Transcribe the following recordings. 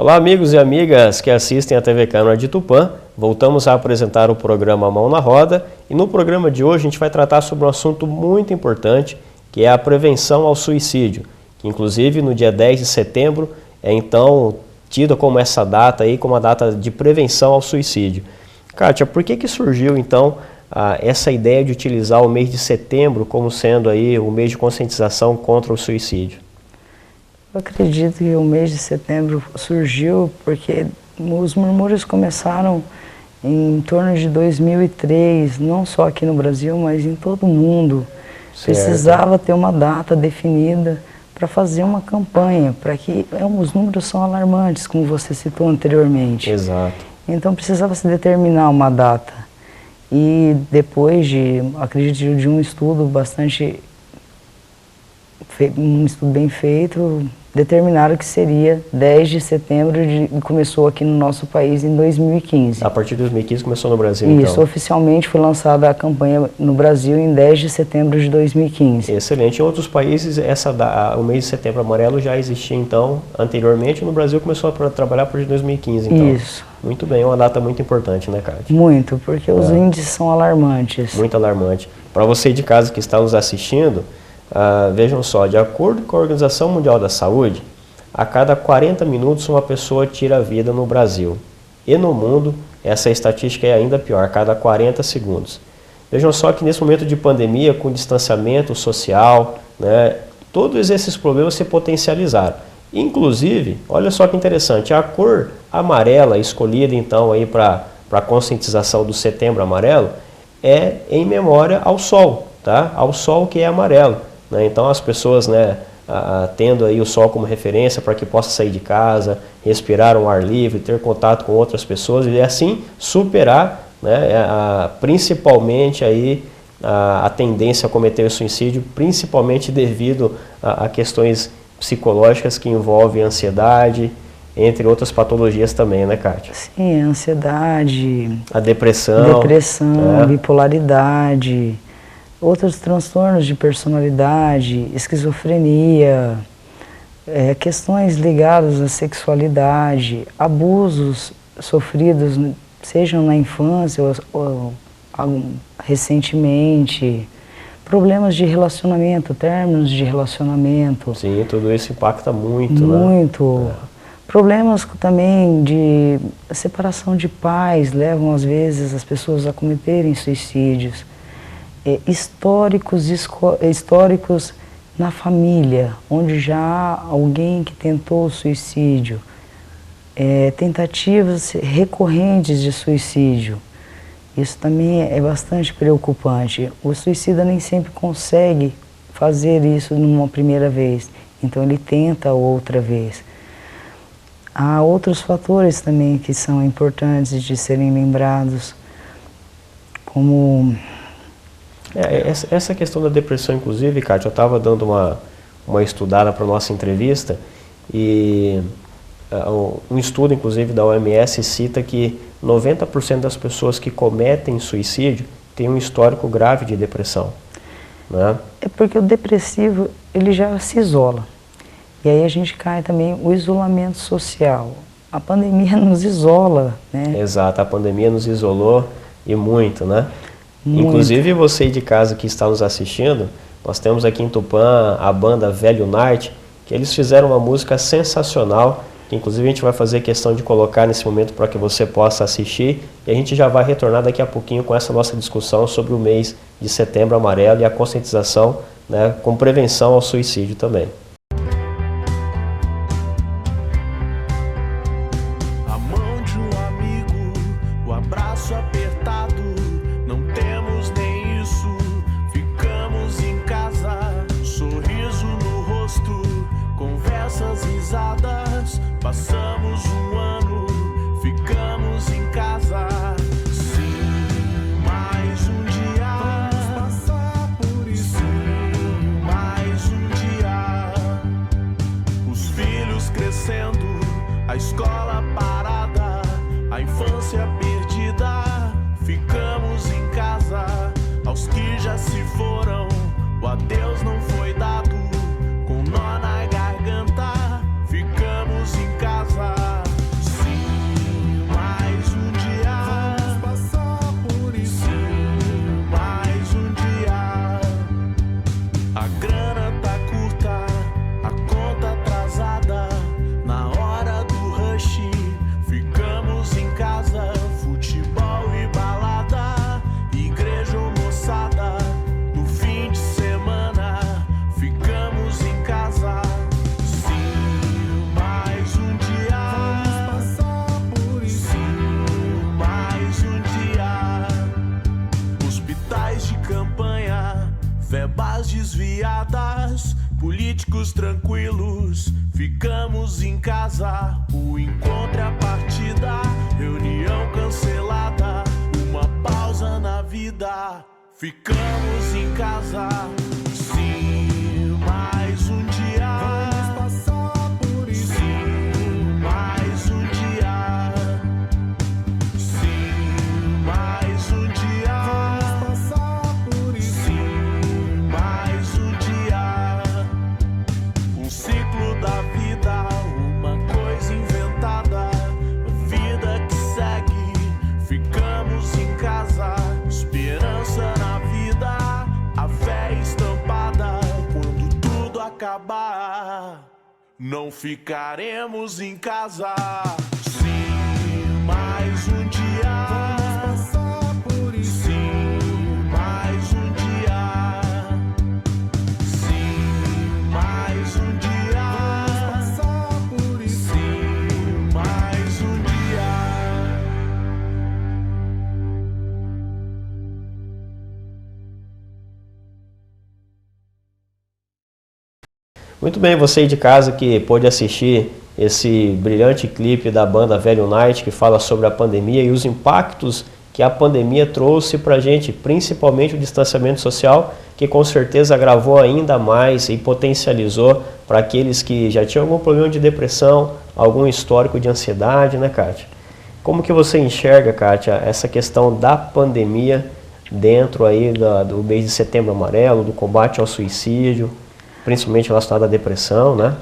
Olá, amigos e amigas que assistem a TV Câmara de Tupã. Voltamos a apresentar o programa Mão na Roda e no programa de hoje a gente vai tratar sobre um assunto muito importante, que é a prevenção ao suicídio, que inclusive no dia 10 de setembro é então tida como essa data aí, como a data de prevenção ao suicídio. Kátia, por que surgiu então essa ideia de utilizar o mês de setembro como sendo aí o mês de conscientização contra o suicídio? Eu acredito que o mês de setembro surgiu porque os murmúrios começaram em torno de 2003, não só aqui no Brasil, mas em todo o mundo. Certo. Precisava ter uma data definida para fazer uma campanha, para que os números são alarmantes, como você citou anteriormente. Exato. Então precisava se determinar uma data. E depois de, acredito, de um estudo bem feito, determinaram que seria 10 de setembro e começou aqui no nosso país em 2015. A partir de 2015 começou no Brasil, então? Isso, oficialmente foi lançada a campanha no Brasil em 10 de setembro de 2015. Excelente. Em outros países, o mês de setembro amarelo já existia, então, anteriormente. No Brasil começou a trabalhar por 2015, então. Isso. Muito bem, é uma data muito importante, né, Kátia? Muito, porque os índices são alarmantes. Muito alarmante. Para você de casa que está nos assistindo, vejam só, de acordo com a Organização Mundial da Saúde, a cada 40 minutos uma pessoa tira a vida no Brasil. E no mundo, essa estatística é ainda pior, a cada 40 segundos. Vejam só que nesse momento de pandemia, com distanciamento social, né, todos esses problemas se potencializaram. Inclusive, olha só que interessante, a cor amarela escolhida então aí para a conscientização do Setembro Amarelo é em memória ao sol, tá? Ao sol que é amarelo. Então as pessoas, tendo aí o sol como referência para que possa sair de casa, respirar um ar livre, ter contato com outras pessoas e assim superar, principalmente aí a tendência a cometer o suicídio, principalmente devido a questões psicológicas que envolvem ansiedade, entre outras patologias também, né, Kátia? Sim, a ansiedade, a depressão, bipolaridade, outros transtornos de personalidade, esquizofrenia, questões ligadas à sexualidade, abusos sofridos, sejam na infância ou recentemente, problemas de relacionamento, términos de relacionamento. Sim, tudo isso impacta muito, Muito. Problemas também de separação de pais levam às vezes as pessoas a cometerem suicídios. Históricos na família, onde já há alguém que tentou o suicídio, tentativas recorrentes de suicídio. Isso também é bastante preocupante. O suicida nem sempre consegue fazer isso numa primeira vez, então ele tenta outra vez. Há outros fatores também que são importantes de serem lembrados, como... Essa questão da depressão, inclusive, Kátia, eu estava dando uma estudada para a nossa entrevista e um estudo, inclusive, da OMS cita que 90% das pessoas que cometem suicídio têm um histórico grave de depressão. Né? É porque o depressivo, ele já se isola. E aí a gente cai também o isolamento social. A pandemia nos isola, né? Exato, a pandemia nos isolou e muito, né? Muito. Inclusive você de casa que está nos assistindo, nós temos aqui em Tupã a banda Velho Night, que eles fizeram uma música sensacional, que inclusive a gente vai fazer questão de colocar nesse momento para que você possa assistir, e a gente já vai retornar daqui a pouquinho com essa nossa discussão sobre o mês de Setembro Amarelo e a conscientização, com prevenção ao suicídio também. Passamos um ano, ficamos em casa. Sim, mais um dia. Vamos passar por isso. Sim, mais um dia. verbas desviadas, políticos tranquilos, ficamos em casa. O encontro é a partida, reunião cancelada, uma pausa na vida. Ficamos em casa, sim, mais um dia. Vamos passar por isso. Sim, mais um dia. Sim, mais um dia. Vamos passar por isso. Sim, mais um dia. Um ciclo da vida, uma coisa inventada, a vida que segue. Ficamos em casa, esperança na vida, a fé estampada. Quando tudo acabar, não ficaremos em casa. Sim, mais um dia. Vamos passar por isso. Sim, mais um dia. Sim, mais um dia. Vamos passar por isso. Sim, mais um dia. Muito bem, você aí de casa que pôde assistir esse brilhante clipe da banda Velho Night, que fala sobre a pandemia e os impactos que a pandemia trouxe para a gente, principalmente o distanciamento social, que com certeza agravou ainda mais e potencializou para aqueles que já tinham algum problema de depressão, algum histórico de ansiedade, né, Kátia? Como que você enxerga, Kátia, essa questão da pandemia dentro aí do mês de Setembro Amarelo, do combate ao suicídio, principalmente relacionado à depressão, né?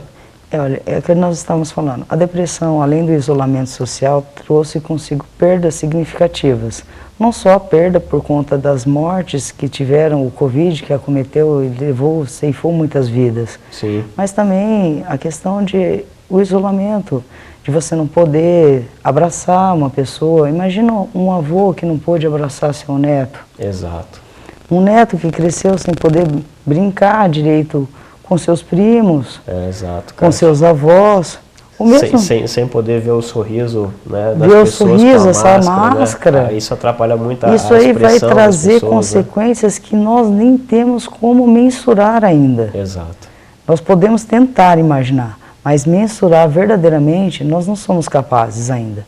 Olha, é o que nós estávamos falando. A depressão, além do isolamento social, trouxe consigo perdas significativas. Não só a perda por conta das mortes que tiveram, o Covid que acometeu e ceifou muitas vidas. Sim. Mas também a questão de o isolamento, de você não poder abraçar uma pessoa. Imagina um avô que não pôde abraçar seu neto. Exato. Um neto que cresceu sem poder brincar direito com seus primos, Exato, com seus avós. O mesmo, sem poder ver o sorriso, né, das ver o pessoas sorriso, com a essa máscara. máscara. Né? Isso atrapalha muito a Isso aí vai expressão das trazer pessoas, consequências que nós nem temos como mensurar ainda. né? Exato. Nós podemos tentar imaginar, mas mensurar verdadeiramente nós não somos capazes ainda.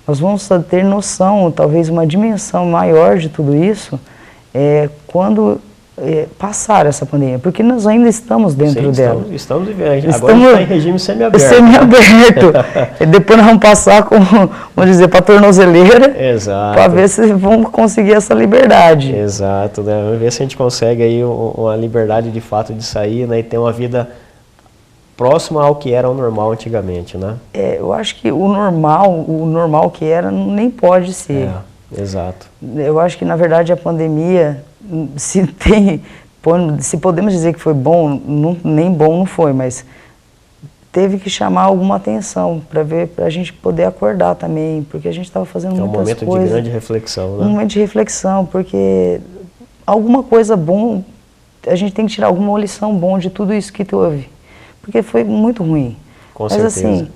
Nós vamos ter noção, talvez uma dimensão maior de tudo isso, quando passar essa pandemia, porque nós ainda estamos dentro dela. Estamos vivendo. Agora a gente está em regime semiaberto. Semiaberto. E depois nós vamos passar com, vamos dizer, para a tornozeleira, para ver se vamos conseguir essa liberdade. Exato, né? Vamos ver se a gente consegue aí uma liberdade de fato de sair, né, e ter uma vida próxima ao que era o normal antigamente, né? Eu acho que o normal que era nem pode ser. Exato. Eu acho que na verdade a pandemia, se podemos dizer que foi bom, nem bom não foi, mas teve que chamar alguma atenção para a gente poder acordar também, porque a gente estava fazendo muitas coisas. É um momento de grande reflexão, né? Um momento de reflexão, porque alguma coisa bom, a gente tem que tirar alguma lição bom de tudo isso que houve, porque foi muito ruim. Com certeza. Mas assim,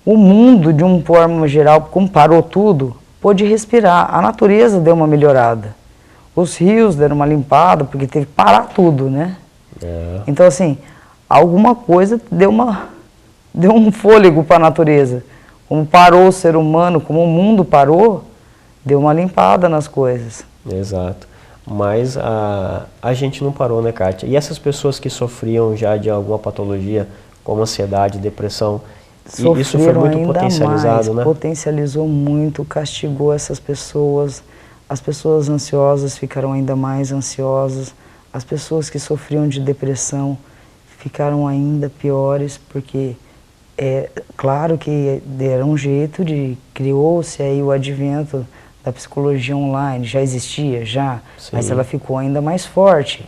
o mundo de uma forma geral, como parou tudo, pôde respirar, a natureza deu uma melhorada. Os rios deram uma limpada, porque teve que parar tudo, né? Então, assim, alguma coisa deu um fôlego para a natureza. Como parou o ser humano, como o mundo parou, deu uma limpada nas coisas. Exato. Mas a gente não parou, né, Kátia? E essas pessoas que sofriam já de alguma patologia, como ansiedade, depressão, isso foi muito potencializado, né? Potencializou muito, castigou essas pessoas. As pessoas ansiosas ficaram ainda mais ansiosas, as pessoas que sofriam de depressão ficaram ainda piores, porque claro que deram um jeito criou-se aí o advento da psicologia online, já existia, mas ela ficou ainda mais forte,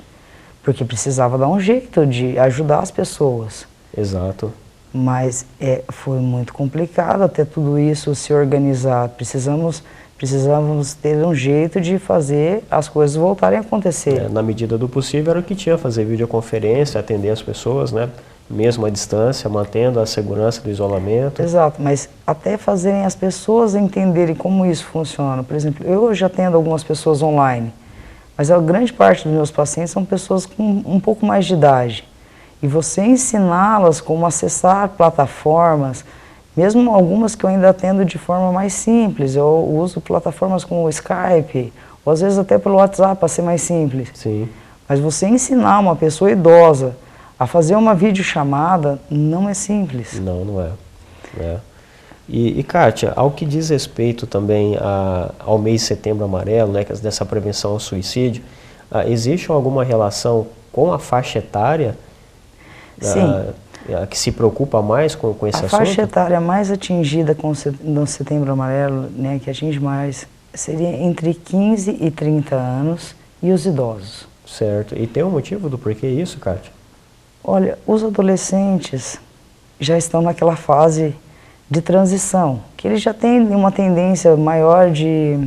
porque precisava dar um jeito de ajudar as pessoas. Exato. Mas foi muito complicado até tudo isso se organizar, precisávamos ter um jeito de fazer as coisas voltarem a acontecer. Na medida do possível era o que tinha, fazer videoconferência, atender as pessoas, né? Mesmo à distância, mantendo a segurança do isolamento. Exato, mas até fazerem as pessoas entenderem como isso funciona. Por exemplo, eu já atendo algumas pessoas online, Mas a grande parte dos meus pacientes são pessoas com um pouco mais de idade. E você ensiná-las como acessar plataformas, mesmo algumas que eu ainda atendo de forma mais simples, eu uso plataformas como o Skype, ou às vezes até pelo WhatsApp para ser mais simples. Sim. Mas você ensinar uma pessoa idosa a fazer uma videochamada não é simples. Não, não é. E Kátia, ao que diz respeito também ao mês de Setembro Amarelo, né, dessa prevenção ao suicídio, existe alguma relação com a faixa etária? Sim. Que se preocupa mais com esse assunto? A faixa etária mais atingida no Setembro Amarelo, né, que atinge mais, seria entre 15 e 30 anos e os idosos. Certo. E tem um motivo do porquê isso, Kátia? Olha, os adolescentes já estão naquela fase de transição, que eles já têm uma tendência maior de,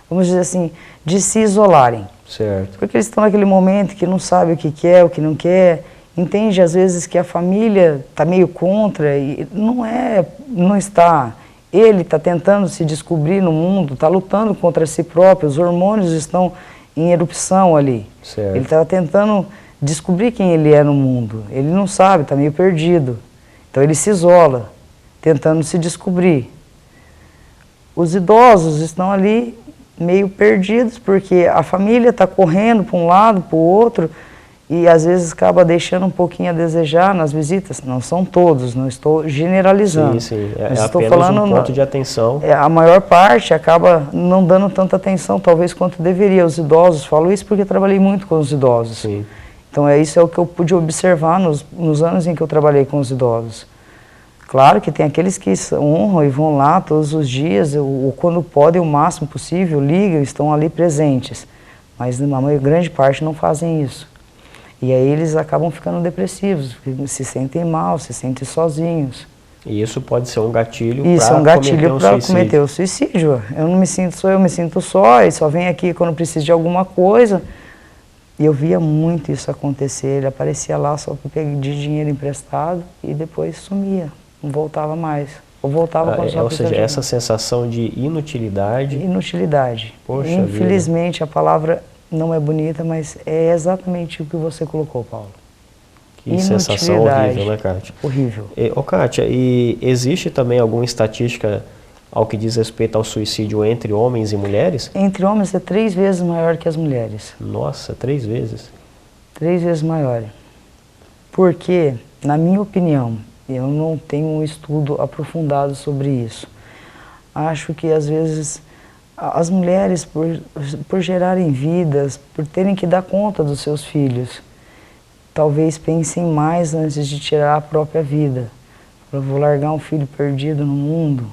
vamos dizer assim, de se isolarem. Certo. Porque eles estão naquele momento que não sabe o que quer, o que não quer, entende às vezes que a família está meio contra e não está. Ele está tentando se descobrir no mundo, está lutando contra si próprio, os hormônios estão em erupção ali. Certo. Ele está tentando descobrir quem ele é no mundo. Ele não sabe, está meio perdido. Então ele se isola, tentando se descobrir. Os idosos estão ali meio perdidos, porque a família está correndo para um lado, para o outro, e às vezes acaba deixando um pouquinho a desejar nas visitas. Não são todos, não estou generalizando. Sim, sim. Estou apenas falando um ponto de atenção. A maior parte acaba não dando tanta atenção, talvez, quanto deveria. Os idosos, falo isso porque trabalhei muito com os idosos. Sim. Então isso é o que eu pude observar nos anos em que eu trabalhei com os idosos. Claro que tem aqueles que honram e vão lá todos os dias, ou quando podem, o máximo possível, ligam, estão ali presentes. Mas uma grande parte não fazem isso. E aí eles acabam ficando depressivos, se sentem mal, se sentem sozinhos. E isso pode ser um gatilho para cometer o suicídio. Eu não me sinto só, eu me sinto só, e só vem aqui quando precisa de alguma coisa. E eu via muito isso acontecer, ele aparecia lá só para pedir dinheiro emprestado e depois sumia, não voltava mais. Ou voltava com a sua ou seja, essa sensação de inutilidade. Inutilidade. Poxa Infelizmente vida. A palavra não é bonita, mas é exatamente o que você colocou, Paulo. Que sensação horrível, né, Kátia? Horrível. Kátia, e existe também alguma estatística ao que diz respeito ao suicídio entre homens e mulheres? Entre homens é 3 vezes maior que as mulheres. Nossa, 3 vezes? 3 vezes maior. Porque, na minha opinião, eu não tenho um estudo aprofundado sobre isso. Acho que, às vezes, as mulheres, por gerarem vidas, por terem que dar conta dos seus filhos, talvez pensem mais antes de tirar a própria vida. Eu vou largar um filho perdido no mundo,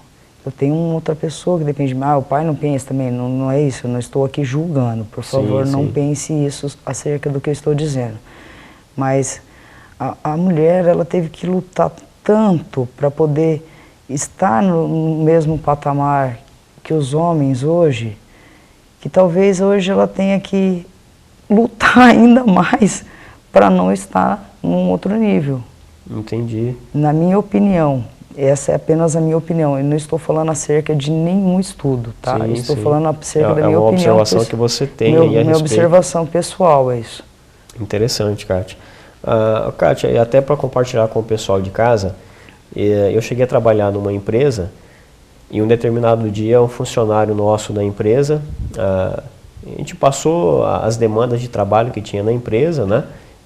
eu tenho uma outra pessoa que depende de mim. O pai não pensa também, não é isso, eu não estou aqui julgando. Por favor, não pense isso acerca do que eu estou dizendo. Mas a mulher, ela teve que lutar tanto para poder estar no mesmo patamar que os homens hoje, que talvez hoje ela tenha que lutar ainda mais para não estar num outro nível. Entendi. Na minha opinião, essa é apenas a minha opinião, eu não estou falando acerca de nenhum estudo, tá? Sim, eu estou sim. falando acerca da minha opinião. É uma observação que você tem aí a respeito. Minha observação pessoal, é isso. Interessante, Kátia. Kátia, e até para compartilhar com o pessoal de casa, eu cheguei a trabalhar numa empresa e um determinado dia um funcionário nosso da empresa, a gente passou as demandas de trabalho que tinha na empresa, né?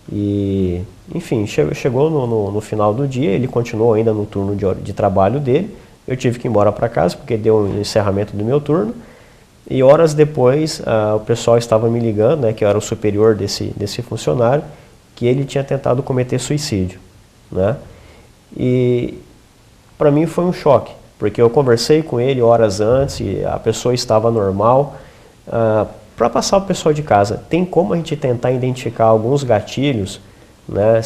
E, enfim, chegou no final do dia, ele continuou ainda no turno de trabalho dele, eu tive que ir embora para casa porque deu o encerramento do meu turno, e horas depois o pessoal estava me ligando, né, que eu era o superior desse funcionário, que ele tinha tentado cometer suicídio, né? E para mim foi um choque, porque eu conversei com ele horas antes e a pessoa estava normal. Para passar o pessoal de casa, tem como a gente tentar identificar alguns gatilhos, né?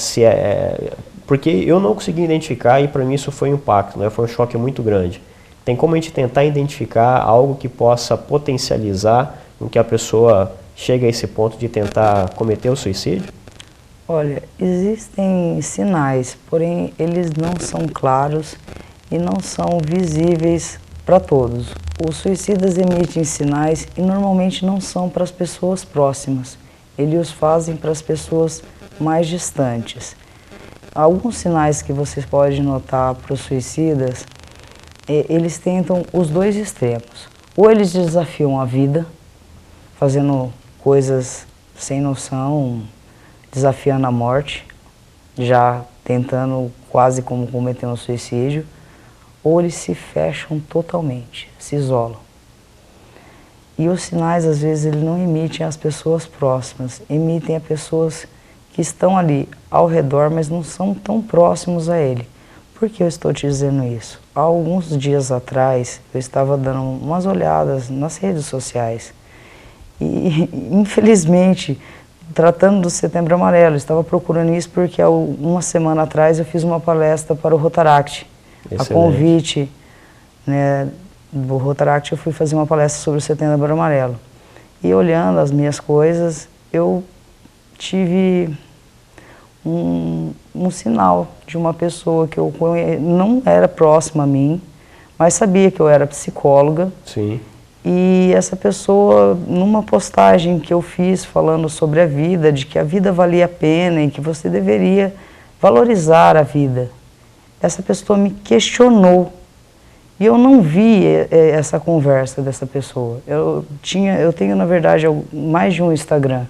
Porque eu não consegui identificar e para mim isso foi um impacto, né? Foi um choque muito grande. Tem como a gente tentar identificar algo que possa potencializar com que a pessoa chegue a esse ponto de tentar cometer o suicídio? Olha, existem sinais, porém eles não são claros e não são visíveis para todos. Os suicidas emitem sinais e normalmente não são para as pessoas próximas. Eles os fazem para as pessoas mais distantes. Alguns sinais que vocês podem notar para os suicidas, eles tentam os dois extremos. Ou eles desafiam a vida, fazendo coisas sem noção, desafiando a morte, já tentando quase como cometer um suicídio, ou eles se fecham totalmente, se isolam. E os sinais, às vezes, eles não emitem às pessoas próximas, emitem a pessoas que estão ali ao redor, mas não são tão próximos a ele. Por que eu estou te dizendo isso? Há alguns dias atrás, eu estava dando umas olhadas nas redes sociais e, infelizmente, tratando do Setembro Amarelo, eu estava procurando isso porque uma semana atrás eu fiz uma palestra para o Rotaract. A convite, né, do Rotaract, eu fui fazer uma palestra sobre o Setembro Amarelo. E olhando as minhas coisas, eu tive um sinal de uma pessoa que eu não era próxima a mim, mas sabia que eu era psicóloga. Sim. E essa pessoa, numa postagem que eu fiz falando sobre a vida, de que a vida valia a pena e que você deveria valorizar a vida, essa pessoa me questionou. E eu não vi essa conversa dessa pessoa. Eu tenho, na verdade, mais de um Instagram.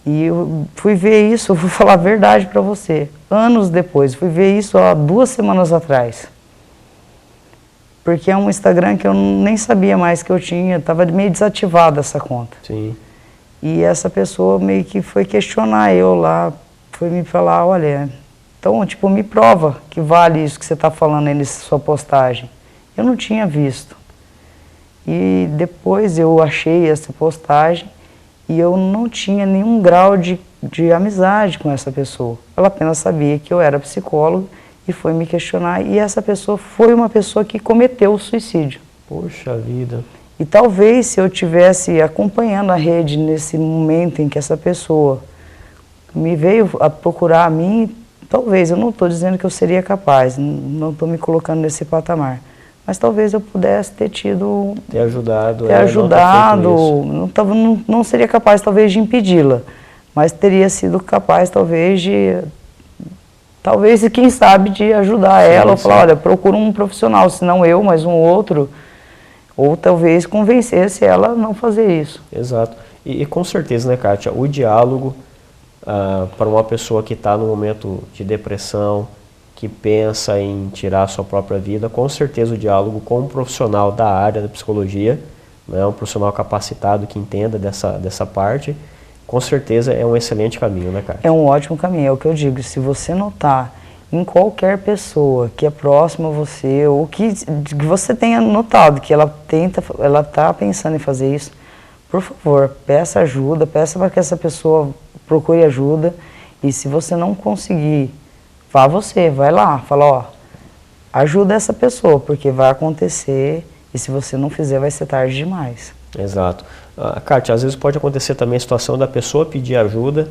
E eu fui ver isso, eu vou falar a verdade para você, anos depois. Fui ver isso há 2 semanas atrás. Porque é um Instagram que eu nem sabia mais que eu tinha, estava meio desativada essa conta. Sim. E essa pessoa meio que foi questionar eu lá, foi me falar, olha, então, tipo, me prova que vale isso que você está falando aí nessa sua postagem. Eu não tinha visto. E depois eu achei essa postagem e eu não tinha nenhum grau de amizade com essa pessoa. Ela apenas sabia que eu era psicólogo e foi me questionar, e essa pessoa foi uma pessoa que cometeu o suicídio. Poxa vida. E talvez se eu tivesse acompanhando a rede nesse momento em que essa pessoa me veio a procurar a mim, talvez, eu não estou dizendo que eu seria capaz, não estou me colocando nesse patamar, mas talvez eu pudesse ter tido... Ter ajudado. Não seria capaz talvez de impedi-la, mas teria sido capaz talvez de... Talvez, quem sabe, de ajudar ela, ou falar, olha, procura um profissional, se não eu, mas um outro, ou talvez convencesse ela a não fazer isso. Exato. E com certeza, né, Kátia, o diálogo para uma pessoa que está no momento de depressão, que pensa em tirar a sua própria vida, com certeza o diálogo com um profissional da área da psicologia, né, um profissional capacitado que entenda dessa parte, com certeza é um excelente caminho, né, Kátia? É um ótimo caminho, é o que eu digo. Se você notar em qualquer pessoa que é próxima a você, ou que você tenha notado que ela está pensando em fazer isso, por favor, peça ajuda, peça para que essa pessoa procure ajuda. E se você não conseguir, vai lá, fala, ó, ajuda essa pessoa, porque vai acontecer, e se você não fizer, vai ser tarde demais. Exato. Kátia, às vezes pode acontecer também a situação da pessoa pedir ajuda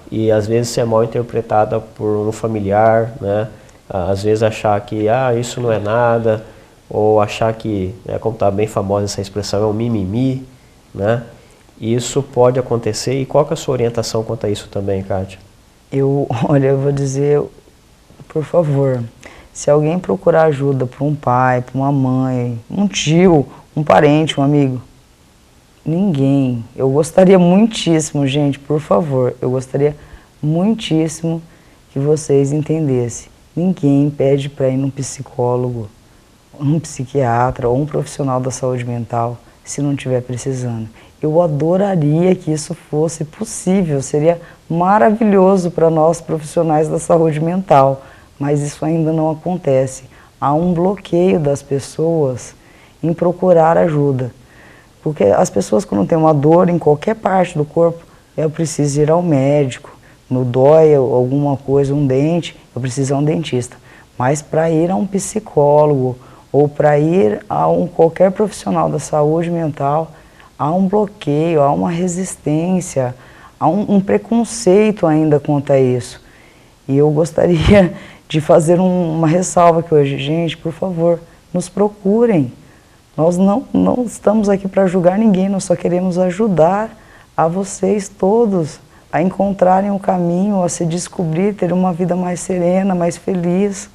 e às vezes ser mal interpretada por um familiar, né? Às vezes achar que isso não é nada, ou achar que, né, como está bem famosa essa expressão, é um mimimi, né? Isso pode acontecer, e qual que é a sua orientação quanto a isso também, Kátia? Olha, eu vou dizer, por favor, se alguém procurar ajuda para um pai, para uma mãe, um tio, um parente, um amigo, ninguém. Eu gostaria muitíssimo, gente, por favor, eu gostaria muitíssimo que vocês entendessem. Ninguém pede para ir num psicólogo, um psiquiatra ou um profissional da saúde mental se não estiver precisando. Eu adoraria que isso fosse possível, seria maravilhoso para nós profissionais da saúde mental, mas isso ainda não acontece. Há um bloqueio das pessoas em procurar ajuda. Porque as pessoas, quando têm uma dor em qualquer parte do corpo, eu preciso ir ao médico, no dói alguma coisa, um dente, eu preciso ir a um dentista. Mas para ir a um psicólogo ou para ir a qualquer profissional da saúde mental, há um bloqueio, há uma resistência, há um preconceito ainda quanto a isso. E eu gostaria de fazer uma ressalva aqui hoje. Gente, por favor, nos procurem. Nós não estamos aqui para julgar ninguém, nós só queremos ajudar a vocês todos a encontrarem o caminho, a se descobrir, ter uma vida mais serena, mais feliz.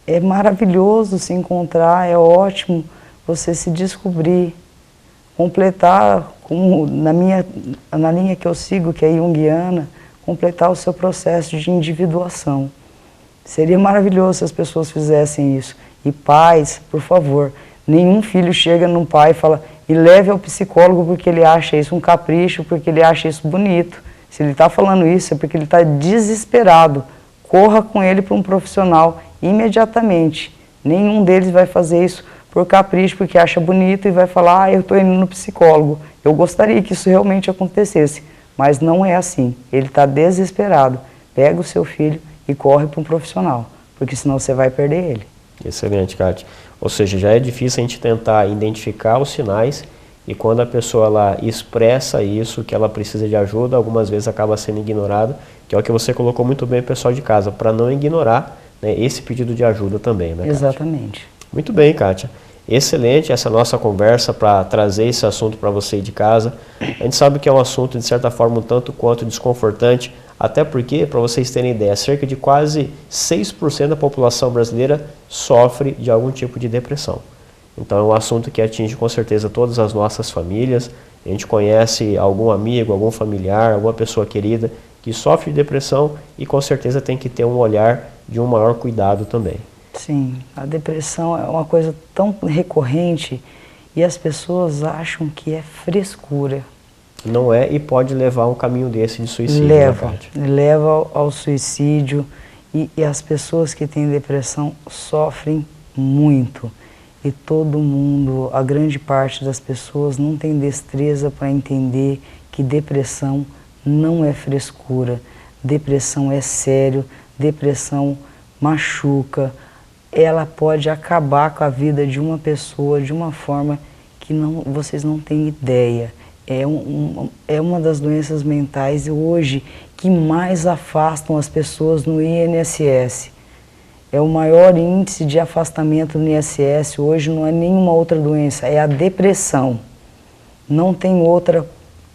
É maravilhoso se encontrar, é ótimo você se descobrir, completar, como na linha que eu sigo, que é junguiana, completar o seu processo de individuação. Seria maravilhoso se as pessoas fizessem isso. E pais, por favor, nenhum filho chega num pai e fala, me leve ao psicólogo porque ele acha isso um capricho, porque ele acha isso bonito. Se ele está falando isso é porque ele está desesperado. Corra com ele para um profissional imediatamente. Nenhum deles vai fazer isso por capricho, porque acha bonito e vai falar, eu estou indo no psicólogo. Eu gostaria que isso realmente acontecesse, mas não é assim. Ele está desesperado. Pega o seu filho e corre para um profissional, porque senão você vai perder ele. Excelente, Kátia. Ou seja, já é difícil a gente tentar identificar os sinais e quando a pessoa lá expressa isso, que ela precisa de ajuda, algumas vezes acaba sendo ignorado, que é o que você colocou muito bem, pessoal de casa, para não ignorar, né, esse pedido de ajuda também, né, Kátia? Exatamente. Muito bem, Kátia. Excelente essa nossa conversa para trazer esse assunto para você de casa. A gente sabe que é um assunto, de certa forma, um tanto quanto desconfortante, até porque, para vocês terem ideia, cerca de quase 6% da população brasileira sofre de algum tipo de depressão. Então é um assunto que atinge com certeza todas as nossas famílias. A gente conhece algum amigo, algum familiar, alguma pessoa querida que sofre de depressão e com certeza tem que ter um olhar de um maior cuidado também. Sim, a depressão é uma coisa tão recorrente e as pessoas acham que é frescura. Não é e pode levar a um caminho desse de suicídio. Leva ao suicídio e as pessoas que têm depressão sofrem muito. E todo mundo, a grande parte das pessoas não tem destreza para entender que depressão não é frescura. Depressão é sério, depressão machuca. Ela pode acabar com a vida de uma pessoa de uma forma que vocês não têm ideia. É uma das doenças mentais hoje que mais afastam as pessoas no INSS. É o maior índice de afastamento no INSS hoje, não é nenhuma outra doença, é a depressão. Não tem outra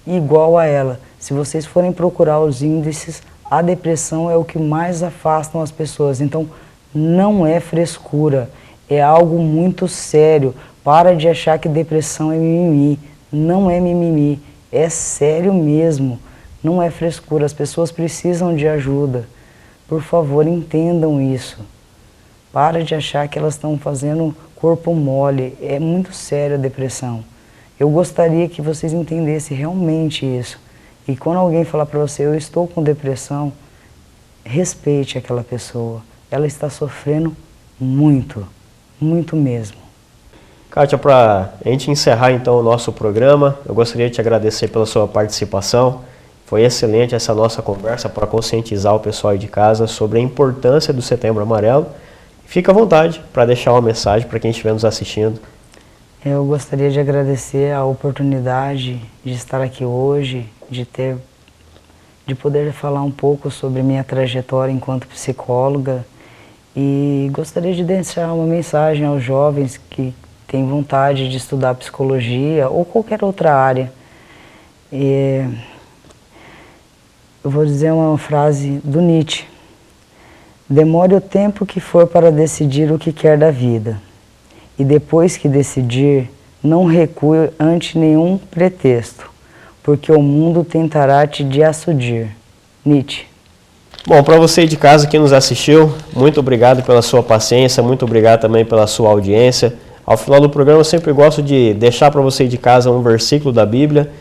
igual a ela. Se vocês forem procurar os índices, a depressão é o que mais afastam as pessoas. Então, não é frescura, é algo muito sério. Para de achar que depressão é mimimi. Não é mimimi, é sério mesmo. Não é frescura, as pessoas precisam de ajuda. Por favor, entendam isso. Para de achar que elas estão fazendo corpo mole. É muito sério a depressão. Eu gostaria que vocês entendessem realmente isso. E quando alguém falar para você, eu estou com depressão, respeite aquela pessoa. Ela está sofrendo muito, muito mesmo. Kátia, para a gente encerrar então o nosso programa, eu gostaria de te agradecer pela sua participação. Foi excelente essa nossa conversa para conscientizar o pessoal aí de casa sobre a importância do Setembro Amarelo. Fica à vontade para deixar uma mensagem para quem estiver nos assistindo. Eu gostaria de agradecer a oportunidade de estar aqui hoje, de poder falar um pouco sobre minha trajetória enquanto psicóloga e gostaria de deixar uma mensagem aos jovens que têm vontade de estudar psicologia ou qualquer outra área. Eu vou dizer uma frase do Nietzsche. Demore o tempo que for para decidir o que quer da vida. E depois que decidir, não recue ante nenhum pretexto, porque o mundo tentará te dissuadir. Nietzsche. Bom, para você de casa que nos assistiu, muito obrigado pela sua paciência, muito obrigado também pela sua audiência. Ao final do programa eu sempre gosto de deixar para você de casa um versículo da Bíblia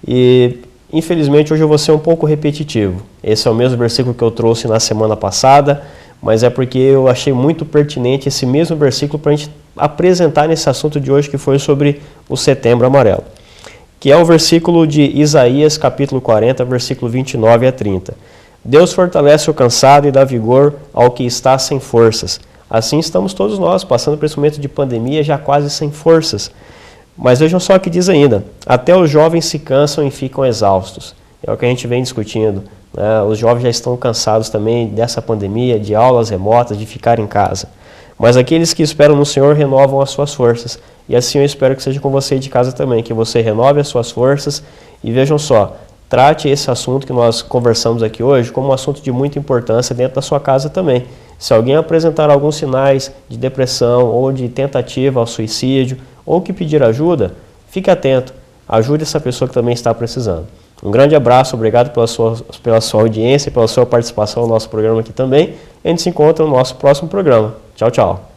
e infelizmente hoje eu vou ser um pouco repetitivo. Esse é o mesmo versículo que eu trouxe na semana passada, mas é porque eu achei muito pertinente esse mesmo versículo para a gente apresentar nesse assunto de hoje que foi sobre o Setembro Amarelo, que é o versículo de Isaías capítulo 40, versículo 29 a 30. Deus fortalece o cansado e dá vigor ao que está sem forças. Assim estamos todos nós, passando por esse momento de pandemia já quase sem forças. Mas vejam só o que diz ainda, até os jovens se cansam e ficam exaustos. É o que a gente vem discutindo, né? Os jovens já estão cansados também dessa pandemia, de aulas remotas, de ficar em casa. Mas aqueles que esperam no Senhor renovam as suas forças. E assim eu espero que seja com você de casa também, que você renove as suas forças. E vejam só, trate esse assunto que nós conversamos aqui hoje como um assunto de muita importância dentro da sua casa também. Se alguém apresentar alguns sinais de depressão ou de tentativa ao suicídio ou que pedir ajuda, fique atento, ajude essa pessoa que também está precisando. Um grande abraço, obrigado pela sua audiência e pela sua participação no nosso programa aqui também. A gente se encontra no nosso próximo programa. Tchau, tchau.